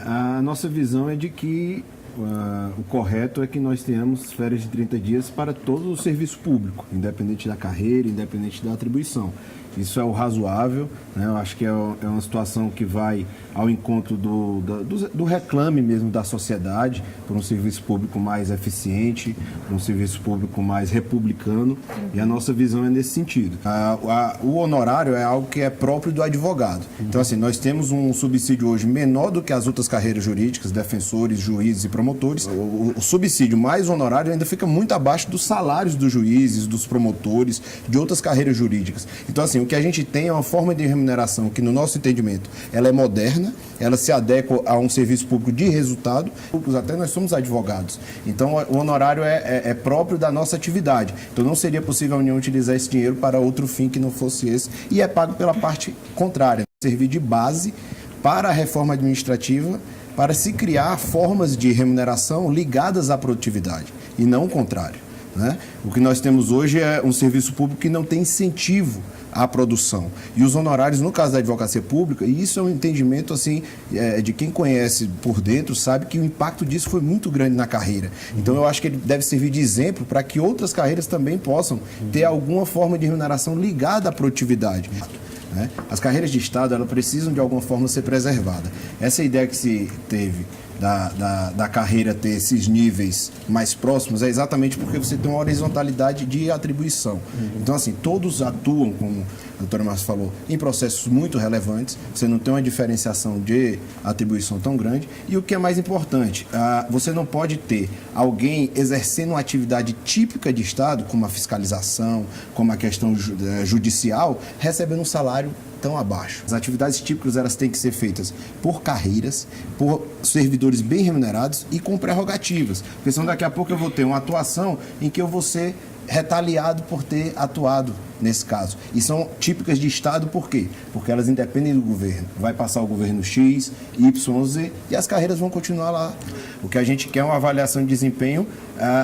A nossa visão é de que o correto é que nós tenhamos férias de 30 dias para todo o serviço público, independente da carreira, independente da atribuição. Isso é o razoável, né? Eu acho que é uma situação que vai ao encontro do reclame mesmo da sociedade por um serviço público mais eficiente, por um serviço público mais republicano, e a nossa visão é nesse sentido. O honorário é algo que é próprio do advogado. Então, assim, nós temos um subsídio hoje menor do que as outras carreiras jurídicas, defensores, juízes e promotores. O subsídio mais honorário ainda fica muito abaixo dos salários dos juízes, dos promotores, de outras carreiras jurídicas. Então, assim, o que a gente tem é uma forma de remuneração que, no nosso entendimento, ela é moderna, ela se adequa a um serviço público de resultado. Até nós somos advogados. Então, o honorário é próprio da nossa atividade. Então, não seria possível a União utilizar esse dinheiro para outro fim que não fosse esse. E é pago pela parte contrária, servir de base para a reforma administrativa, para se criar formas de remuneração ligadas à produtividade, e não o contrário, né? O que nós temos hoje é um serviço público que não tem incentivo à produção. E os honorários, no caso da advocacia pública, e isso é um entendimento assim, de quem conhece por dentro, sabe que o impacto disso foi muito grande na carreira. Então eu acho que ele deve servir de exemplo para que outras carreiras também possam ter alguma forma de remuneração ligada à produtividade. As carreiras de Estado, elas precisam de alguma forma ser preservadas. Essa ideia que se teve da carreira ter esses níveis mais próximos é exatamente porque você tem uma horizontalidade de atribuição. Então, assim, todos atuam, como a doutora Márcia falou, em processos muito relevantes, você não tem uma diferenciação de atribuição tão grande. E o que é mais importante, você não pode ter alguém exercendo uma atividade típica de Estado, como a fiscalização, como a questão judicial, recebendo um salário tão abaixo. As atividades típicas, elas têm que ser feitas por carreiras, por servidores bem remunerados e com prerrogativas. Porque senão daqui a pouco eu vou ter uma atuação em que eu vou ser retaliado por ter atuado nesse caso. E são típicas de Estado por quê? Porque elas independem do governo. Vai passar o governo X, Y, Z e as carreiras vão continuar lá. O que a gente quer é uma avaliação de desempenho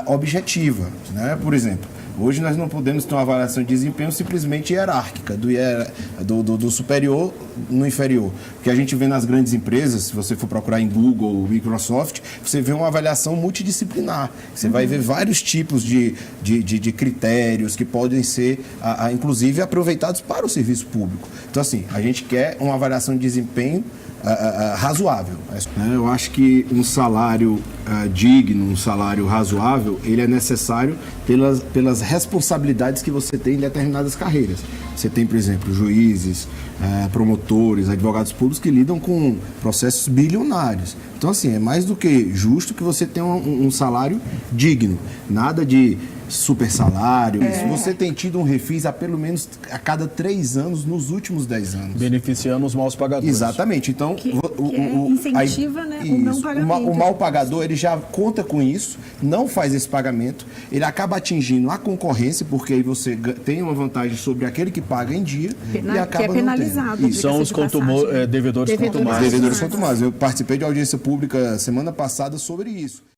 objetiva, né? Por exemplo, hoje nós não podemos ter uma avaliação de desempenho simplesmente hierárquica, do superior no inferior. O que a gente vê nas grandes empresas, se você for procurar em Google ou Microsoft, você vê uma avaliação multidisciplinar. Você vai ver vários tipos de critérios que podem ser, inclusive, aproveitados para o serviço público. Então, assim, a gente quer uma avaliação de desempenho razoável. Eu acho que um salário digno, um salário razoável, ele é necessário pelas responsabilidades que você tem em determinadas carreiras. Você tem, por exemplo, juízes, promotores, advogados públicos que lidam com processos bilionários. Então, assim, é mais do que justo que você tenha um salário digno. Nada de super salário. Se você tem tido um refis pelo menos a cada 3 anos nos últimos 10 anos. Beneficiando os maus pagadores. Exatamente. Então, incentiva, né, o não pagamento. O mal pagador, ele já conta com isso, não faz esse pagamento, ele acaba atingindo a concorrência, porque aí você tem uma vantagem sobre aquele que paga em dia e acaba que é penalizado. Isso. São os devedores contumazes. Devedores contumazes. Eu participei de audiência pública semana passada sobre isso.